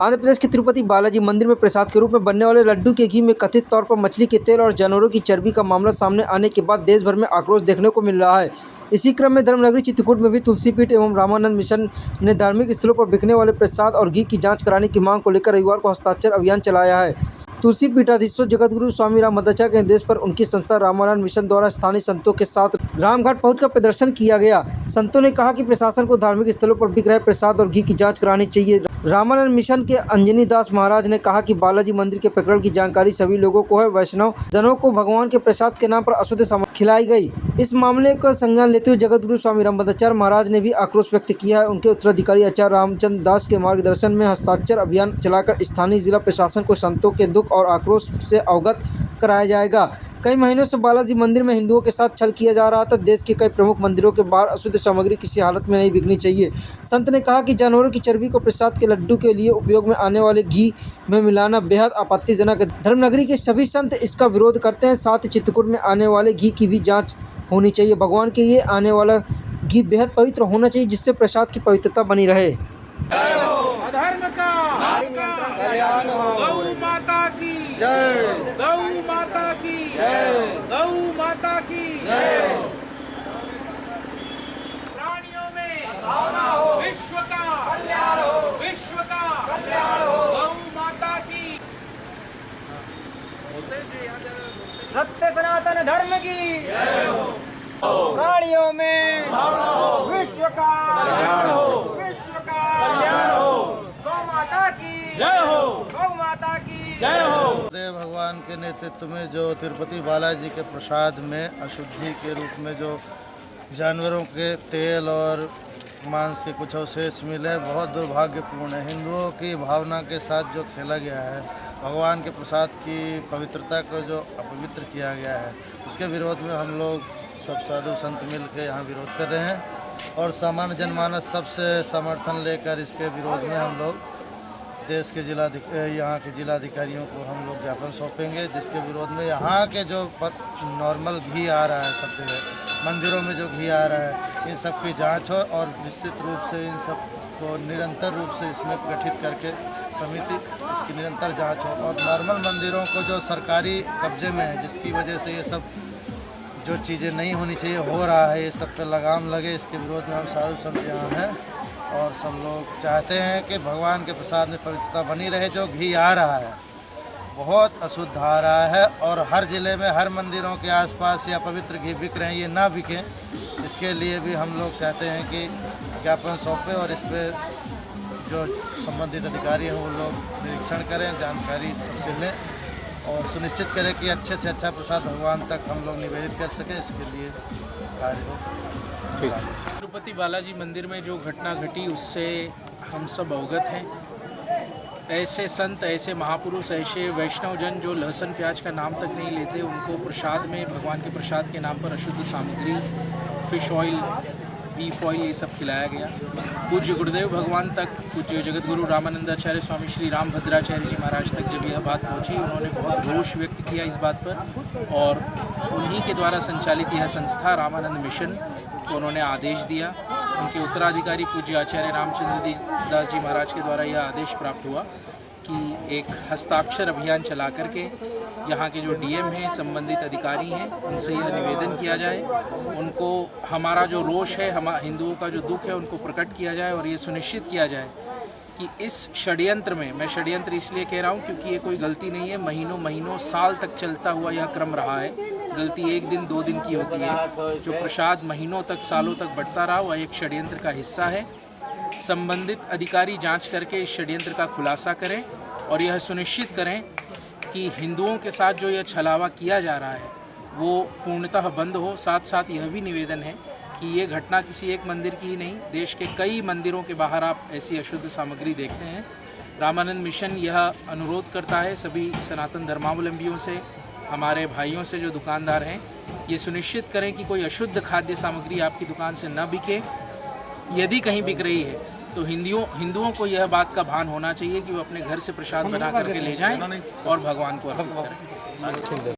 आंध्र प्रदेश के तिरुपति बालाजी मंदिर में प्रसाद के रूप में बनने वाले लड्डू के घी में कथित तौर पर मछली के तेल और जानवरों की चर्बी का मामला सामने आने के बाद देश भर में आक्रोश देखने को मिल रहा है। इसी क्रम में धर्मनगरी चित्रकूट में भी तुलसी पीठ एवं रामानंद मिशन ने धार्मिक स्थलों पर बिकने वाले प्रसाद और घी की जांच कराने की मांग को लेकर रविवार को हस्ताक्षर अभियान चलाया है। तुलसी पीठाधीश्वर जगतगुरु स्वामी राम भद्राचार्य के निर्देश पर उनकी संस्था रामानंद मिशन द्वारा स्थानीय संतों के साथ रामघाट पहुंचकर प्रदर्शन किया गया। संतों ने कहा कि प्रशासन को धार्मिक स्थलों पर बिक रहे प्रसाद और घी की जांच करानी चाहिए। रामानंद मिशन के अंजनी दास महाराज ने कहा कि बालाजी मंदिर के प्रकरण की जानकारी सभी लोगों को है। वैष्णव जनों को भगवान के प्रसाद के नाम पर अशुद्ध सामग्री खिलाई गई। इस मामले का संज्ञान लेते हुए जगतगुरु स्वामी राम भद्राचार्य महाराज ने भी आक्रोश व्यक्त किया है। उनके उत्तराधिकारी आचार्य रामचंद्र दास के मार्गदर्शन में हस्ताक्षर अभियान चलाकर स्थानीय जिला प्रशासन को संतों के दुख और आक्रोश से अवगत कराया जाएगा। कई महीनों से बालाजी मंदिर में हिंदुओं के साथ छल किया जा रहा था। देश के कई प्रमुख मंदिरों के बाहर अशुद्ध सामग्री किसी हालत में नहीं बिकनी चाहिए। संत ने कहा कि जानवरों की चर्बी को प्रसाद के लड्डू के लिए उपयोग में आने वाले घी में मिलाना बेहद आपत्तिजनक है। धर्मनगरी के सभी संत इसका विरोध करते हैं। साथ ही चित्रकूट में आने वाले घी की भी जाँच होनी चाहिए। भगवान के लिए आने वाला घी बेहद पवित्र होना चाहिए, जिससे प्रसाद की पवित्रता बनी रहे। अधर्म का कल्याण हो। गौ माता की जय। गौ माता की जय। गौ माता की जय। प्राणियों में भावना हो। विश्व का कल्याण हो। विश्व का कल्याण हो। गौ माता की सत्य सनातन धर्म की जय हो। प्राणियों में भावना हो। विश्व का कल्याण हो। विश्व का कल्याण हो। गौ माता की जय हो। गौ माता की जय हो। देव भगवान के नेतृत्व में जो तिरुपति बालाजी के प्रसाद में अशुद्धि के रूप में जो जानवरों के तेल और मांस के कुछ अवशेष मिले, बहुत दुर्भाग्यपूर्ण है। हिंदुओं की भावना के साथ जो खेला गया है, भगवान के प्रसाद की पवित्रता को जो अपवित्र किया गया है, उसके विरोध में हम लोग सब साधु संत मिल के यहाँ विरोध कर रहे हैं और सामान्य जनमानस सबसे समर्थन लेकर इसके विरोध में हम लोग देश के यहाँ के जिलाधिकारियों को हम लोग ज्ञापन सौंपेंगे, जिसके विरोध में यहाँ के जो नॉर्मल घी आ रहा है, सब जगह मंदिरों में जो घी आ रहा है, इन सब की जांच हो और निश्चित रूप से इन सब को निरंतर रूप से इसमें गठित करके समिति इसकी निरंतर जांच हो और नॉर्मल मंदिरों को जो सरकारी कब्जे में है, जिसकी वजह से ये सब जो चीज़ें नहीं होनी चाहिए हो रहा है, ये सब पे लगाम लगे। इसके विरोध में हम साधु संत यहाँ हैं और सब लोग चाहते हैं कि भगवान के प्रसाद में पवित्रता बनी रहे। जो घी आ रहा है बहुत अशुद्ध आ रहा है और हर ज़िले में हर मंदिरों के आसपास या पवित्र घी बिक रहे हैं, ये ना बिकें, इसके लिए भी हम लोग चाहते हैं कि ज्ञापन सौंपें और इस पर जो संबंधित अधिकारी हैं वो लोग निरीक्षण करें, जानकारी सबसे लें और सुनिश्चित करें कि अच्छे से अच्छा प्रसाद भगवान तक हम लोग निवेदित कर सकें। इसके लिए कार्य हो। तिरुपति बालाजी मंदिर में जो घटना घटी उससे हम सब अवगत हैं। ऐसे संत, ऐसे महापुरुष, ऐसे वैष्णव जन जो लहसुन प्याज का नाम तक नहीं लेते, उनको प्रसाद में भगवान के प्रसाद के नाम पर अशुद्ध सामग्री, फिश ऑयल, बीफ ऑयल, ये सब खिलाया गया। पूज्य गुरुदेव भगवान तक, पूज्य जगतगुरु रामानंदाचार्य स्वामी श्री राम भद्राचार्य जी महाराज तक जब यह बात पहुंची, उन्होंने बहुत रोष व्यक्त किया इस बात पर और उन्हीं के द्वारा संचालित यह संस्था रामानंद मिशन को उन्होंने आदेश दिया। उनके उत्तराधिकारी पूज्य आचार्य रामचंद्र दास जी महाराज के द्वारा यह आदेश प्राप्त हुआ कि एक हस्ताक्षर अभियान चला करके यहाँ के जो डीएम हैं, संबंधित अधिकारी हैं, उनसे यह निवेदन किया जाए, उनको हमारा जो रोष है, हिंदुओं का जो दुख है, उनको प्रकट किया जाए और ये सुनिश्चित किया जाए कि इस षड्यंत्र में, मैं षड्यंत्र इसलिए कह रहा हूँ क्योंकि ये कोई गलती नहीं है, महीनों साल तक चलता हुआ यह क्रम रहा है। गलती एक दिन दो दिन की होती है। जो प्रसाद महीनों तक, सालों तक बढ़ता रहा, वह एक षड्यंत्र का हिस्सा है। संबंधित अधिकारी जांच करके इस षड्यंत्र का खुलासा करें और यह सुनिश्चित करें कि हिंदुओं के साथ जो यह छलावा किया जा रहा है वो पूर्णतः बंद हो। साथ साथ यह भी निवेदन है कि ये घटना किसी एक मंदिर की ही नहीं, देश के कई मंदिरों के बाहर आप ऐसी अशुद्ध सामग्री देखते हैं। रामानंद मिशन यह अनुरोध करता है सभी सनातन धर्मावलंबियों से, हमारे भाइयों से जो दुकानदार हैं, ये सुनिश्चित करें कि कोई अशुद्ध खाद्य सामग्री आपकी दुकान से न बिके। यदि कहीं बिक रही है तो हिंदुओं को यह बात का भान होना चाहिए कि वो अपने घर से प्रसाद बना करके ले जाएं और भगवान को अर्पित करें।